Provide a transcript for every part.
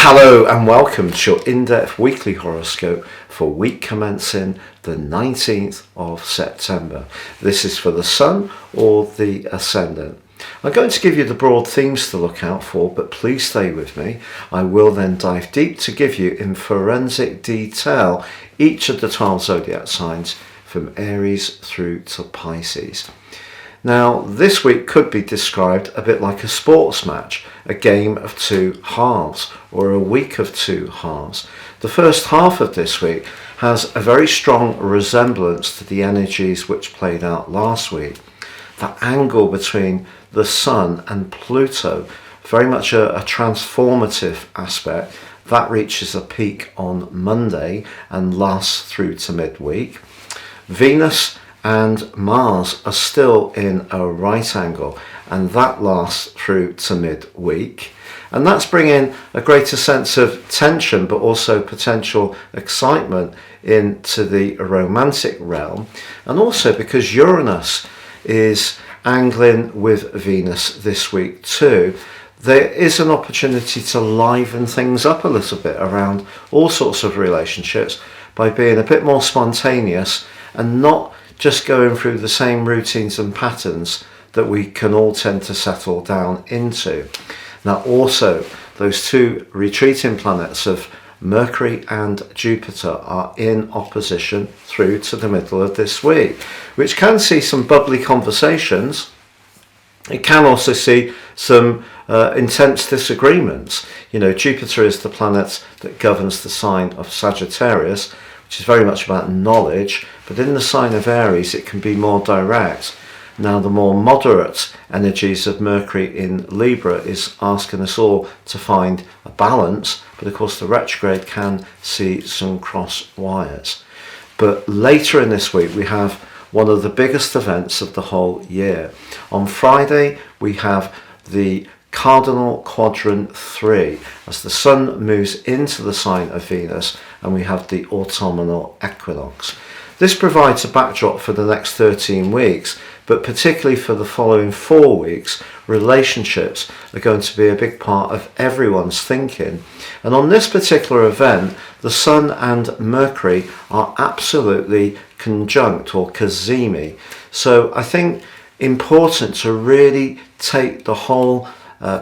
Hello and welcome to your in-depth weekly horoscope for week commencing the 19th of September. This is for the Sun or the Ascendant. I'm going to give you the broad themes to look out for, but please stay with me. I will then dive deep to give you in forensic detail each of the 12 zodiac signs from Aries through to Pisces. Now, this week could be described a bit like a sports match, a game of two halves, or a week of two halves. The first half of this week has a very strong resemblance to the energies which played out last week. That angle between the Sun and Pluto, very much a transformative aspect, that reaches a peak on Monday and lasts through to midweek. Venus and Mars are still in a right angle, and that lasts through to midweek. And that's bringing a greater sense of tension, but also potential excitement into the romantic realm. And also because Uranus is angling with Venus this week too, there is an opportunity to liven things up a little bit around all sorts of relationships by being a bit more spontaneous and not just going through the same routines and patterns that we can all tend to settle down into. Now also, those two retreating planets of Mercury and Jupiter are in opposition through to the middle of this week, which can see some bubbly conversations. It can also see some intense disagreements. You know, Jupiter is the planet that governs the sign of Sagittarius, which is very much about knowledge, but in the sign of Aries it can be more direct. Now the more moderate energies of Mercury in Libra is asking us all to find a balance, but of course the retrograde can see some cross wires. But later in this week we have one of the biggest events of the whole year. On Friday we have the Cardinal Quadrant 3 as the Sun moves into the sign of Venus, and we have the autumnal equinox. This provides a backdrop for the next 13 weeks, but particularly for the following 4 weeks, relationships are going to be a big part of everyone's thinking. And on this particular event, the Sun and Mercury are absolutely conjunct, or cazimi. So I think important to really take the whole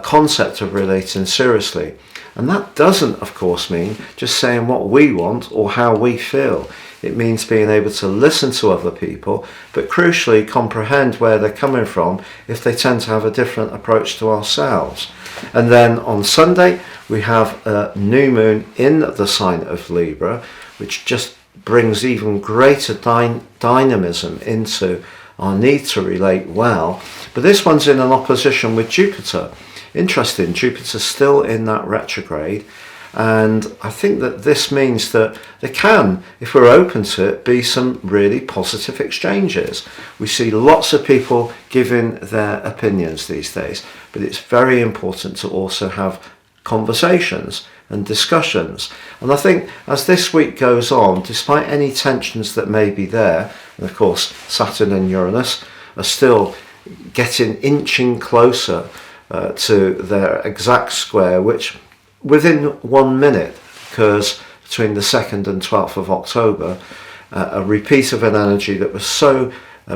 concept of relating seriously. And that doesn't, of course, mean just saying what we want or how we feel. It means being able to listen to other people, but crucially comprehend where they're coming from if they tend to have a different approach to ourselves. And then on Sunday, we have a new moon in the sign of Libra, which just brings even greater dynamism into our need to relate well. But this one's in an opposition with Jupiter. Interesting, Jupiter's still in that retrograde, and I think that this means that there can, if we're open to it, be some really positive exchanges. We see lots of people giving their opinions these days, but it's very important to also have conversations and discussions. And I think as this week goes on, despite any tensions that may be there, and of course Saturn and Uranus are still inching closer to their exact square, which within 1 minute occurs between the 2nd and 12th of October, a repeat of an energy that was so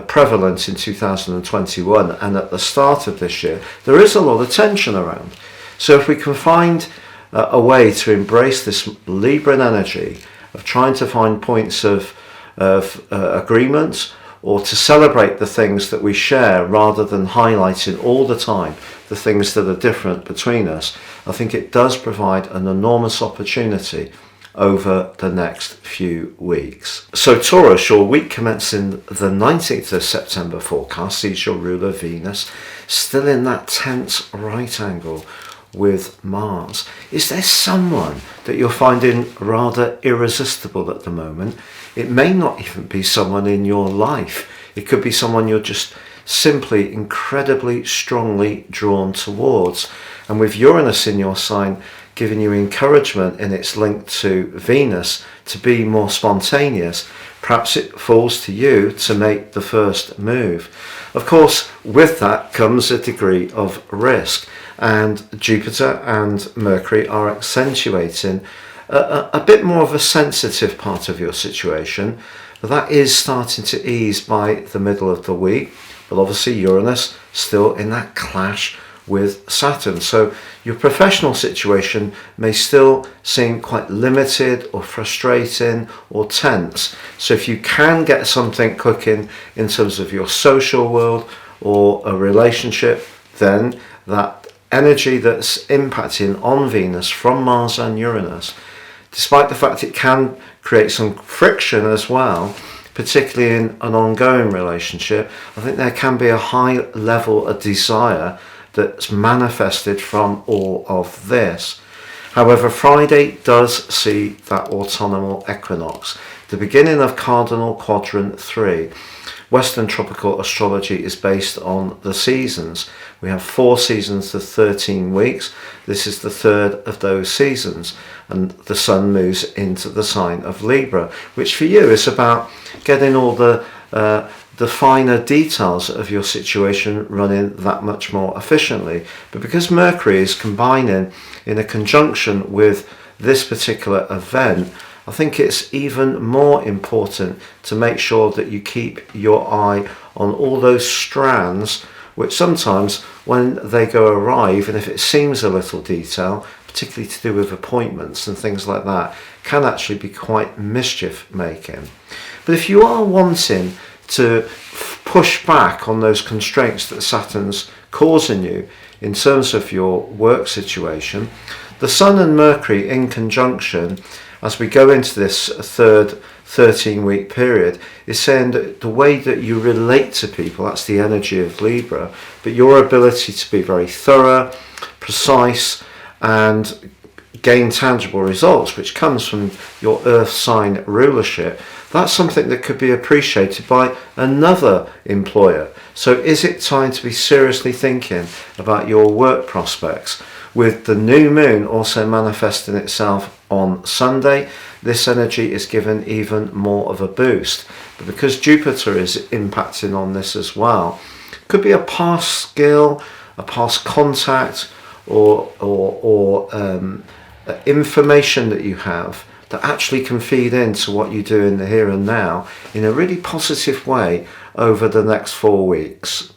prevalent in 2021 and at the start of this year. There is a lot of tension around. So if we can find a way to embrace this Libran energy of trying to find points of agreement, or to celebrate the things that we share rather than highlighting all the time the things that are different between us, I think it does provide an enormous opportunity over the next few weeks. So Taurus, your week commencing the 19th of September forecast sees your ruler Venus still in that tense right angle with Mars. Is there someone that you're finding rather irresistible at the moment? It may not even be someone in your life. It could be someone you're just simply incredibly strongly drawn towards. And with Uranus in your sign giving you encouragement in its link to Venus to be more spontaneous, perhaps it falls to you to make the first move. Of course, with that comes a degree of risk. and Jupiter and Mercury are accentuating a bit more of a sensitive part of your situation, but that is starting to ease by the middle of the week. But obviously Uranus still in that clash with Saturn, so your professional situation may still seem quite limited or frustrating or tense. So if you can get something cooking in terms of your social world or a relationship, then that energy that's impacting on Venus from Mars and Uranus, despite the fact it can create some friction as well, particularly in an ongoing relationship, I think there can be a high level of desire that's manifested from all of this. However, Friday does see that autonomal equinox, the beginning of cardinal quadrant 3. Western tropical astrology is based on the seasons. We have 4 seasons of 13 weeks. This is the third of those seasons, and the sun moves into the sign of Libra, which for you is about getting all the finer details of your situation running that much more efficiently. But because Mercury is combining in a conjunction with this particular event, I think it's even more important to make sure that you keep your eye on all those strands, which sometimes when they go awry, even if it seems a little detail, particularly to do with appointments and things like that, can actually be quite mischief making. But if you are wanting to push back on those constraints that Saturn's causing you in terms of your work situation, the Sun and Mercury in conjunction, as we go into this third 13-week period, is saying that the way that you relate to people, that's the energy of Libra, but your ability to be very thorough, precise, and gain tangible results, which comes from your earth sign rulership, that's something that could be appreciated by another employer. So is it time to be seriously thinking about your work prospects? With the new moon also manifesting itself on Sunday, this energy is given even more of a boost. But because Jupiter is impacting on this as well, could be a past skill, a past contact, or information that you have that actually can feed into what you do in the here and now in a really positive way over the next 4 weeks.